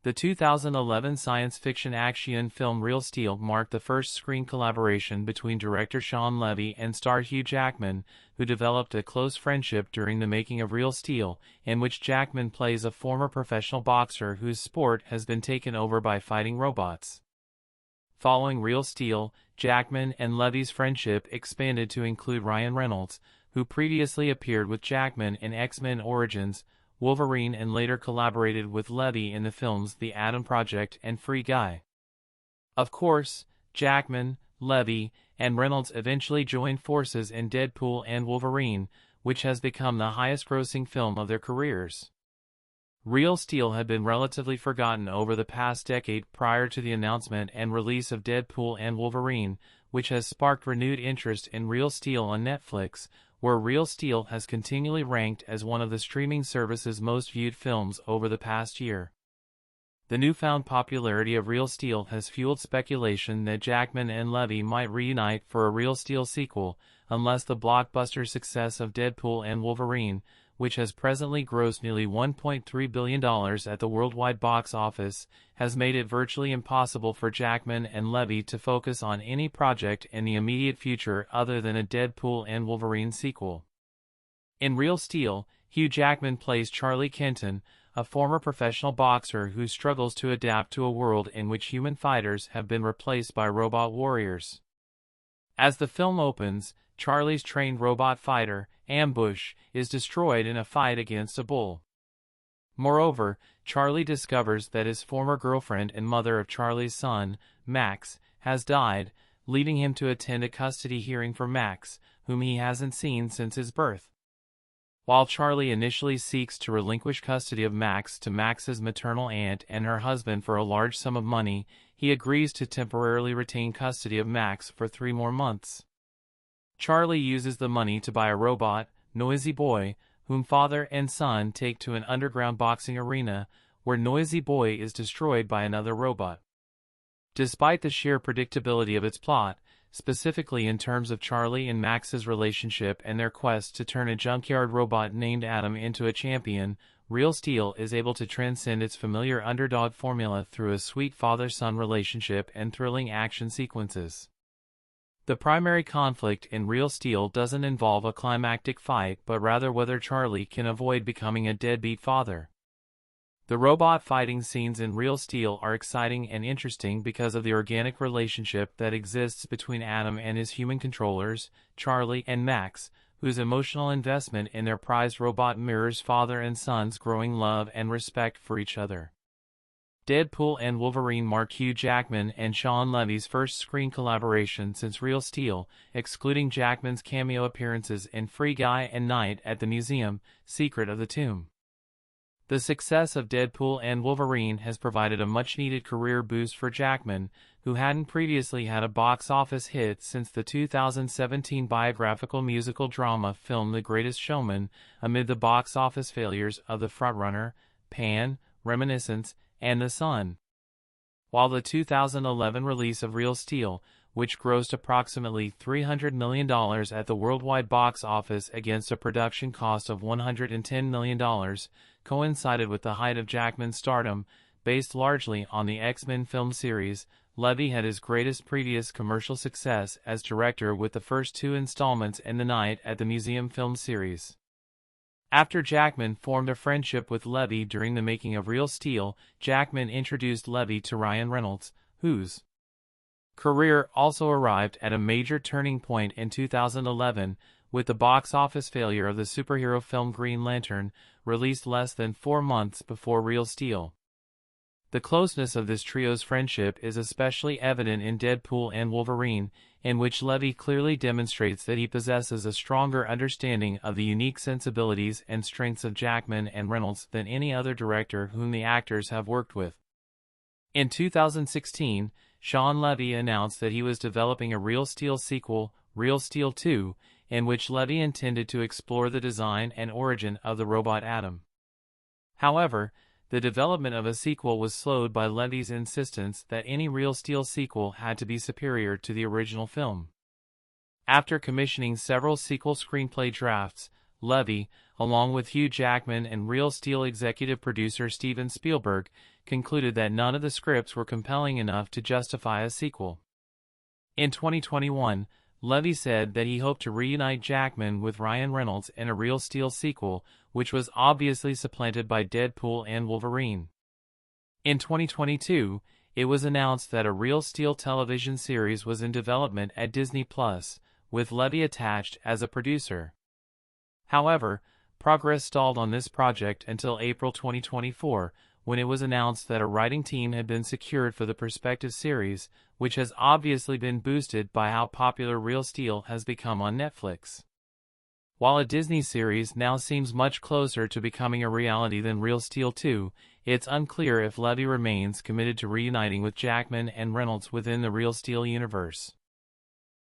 The 2011 science fiction action film Real Steel marked the first screen collaboration between director Shawn Levy and star Hugh Jackman, who developed a close friendship during the making of Real Steel, in which Jackman plays a former professional boxer whose sport has been taken over by fighting robots. Following Real Steel, Jackman and Levy's friendship expanded to include Ryan Reynolds, who previously appeared with Jackman in X-Men Origins, Wolverine, and later collaborated with Levy in the films The Atom Project and Free Guy. Of course, Jackman, Levy, and Reynolds eventually joined forces in Deadpool and Wolverine, which has become the highest-grossing film of their careers. Real Steel had been relatively forgotten over the past decade prior to the announcement and release of Deadpool and Wolverine, which has sparked renewed interest in Real Steel on Netflix, where Real Steel has continually ranked as one of the streaming service's most viewed films over the past year. The newfound popularity of Real Steel has fueled speculation that Jackman and Levy might reunite for a Real Steel sequel, unless the blockbuster success of Deadpool and Wolverine, which has presently grossed nearly $1.3 billion at the worldwide box office, has made it virtually impossible for Jackman and Levy to focus on any project in the immediate future other than a Deadpool and Wolverine sequel. In Real Steel, Hugh Jackman plays Charlie Kenton, a former professional boxer who struggles to adapt to a world in which human fighters have been replaced by robot warriors. As the film opens, Charlie's trained robot fighter, Ambush, is destroyed in a fight against a bull. Moreover, Charlie discovers that his former girlfriend and mother of Charlie's son, Max, has died, leading him to attend a custody hearing for Max, whom he hasn't seen since his birth. While Charlie initially seeks to relinquish custody of Max to Max's maternal aunt and her husband for a large sum of money, he agrees to temporarily retain custody of Max for 3 more months. Charlie uses the money to buy a robot, Noisy Boy, whom father and son take to an underground boxing arena, where Noisy Boy is destroyed by another robot. Despite the sheer predictability of its plot, specifically in terms of Charlie and Max's relationship and their quest to turn a junkyard robot named Adam into a champion, Real Steel is able to transcend its familiar underdog formula through a sweet father-son relationship and thrilling action sequences. The primary conflict in Real Steel doesn't involve a climactic fight but rather whether Charlie can avoid becoming a deadbeat father. The robot fighting scenes in Real Steel are exciting and interesting because of the organic relationship that exists between Adam and his human controllers, Charlie and Max, whose emotional investment in their prized robot mirrors father and son's growing love and respect for each other. Deadpool and Wolverine mark Hugh Jackman and Shawn Levy's first screen collaboration since Real Steel, excluding Jackman's cameo appearances in Free Guy and Night at the Museum, Secret of the Tomb. The success of Deadpool and Wolverine has provided a much-needed career boost for Jackman, who hadn't previously had a box office hit since the 2017 biographical musical drama film The Greatest Showman, amid the box office failures of The Frontrunner, Pan, Reminiscence, and The Sun. While the 2011 release of Real Steel, which grossed approximately $300 million at the worldwide box office against a production cost of $110 million, coincided with the height of Jackman's stardom. Based largely on the X-Men film series, Levy had his greatest previous commercial success as director with the first 2 installments in the Night at the Museum film series. After Jackman formed a friendship with Levy during the making of Real Steel, Jackman introduced Levy to Ryan Reynolds, whose career also arrived at a major turning point in 2011, with the box office failure of the superhero film Green Lantern, released less than 4 months before Real Steel. The closeness of this trio's friendship is especially evident in Deadpool and Wolverine, in which Levy clearly demonstrates that he possesses a stronger understanding of the unique sensibilities and strengths of Jackman and Reynolds than any other director whom the actors have worked with. In 2016, Shawn Levy announced that he was developing a Real Steel sequel, Real Steel 2, in which Levy intended to explore the design and origin of the robot Adam. However, the development of a sequel was slowed by Levy's insistence that any Real Steel sequel had to be superior to the original film. After commissioning several sequel screenplay drafts, Levy, along with Hugh Jackman and Real Steel executive producer Steven Spielberg, concluded that none of the scripts were compelling enough to justify a sequel. In 2021, Levy said that he hoped to reunite Jackman with Ryan Reynolds in a Real Steel sequel, which was obviously supplanted by Deadpool and Wolverine. In 2022, it was announced that a Real Steel television series was in development at Disney+, with Levy attached as a producer. However, progress stalled on this project until April 2024, when it was announced that a writing team had been secured for the prospective series, which has obviously been boosted by how popular Real Steel has become on Netflix. While a Disney series now seems much closer to becoming a reality than Real Steel 2, it's unclear if Levy remains committed to reuniting with Jackman and Reynolds within the Real Steel universe.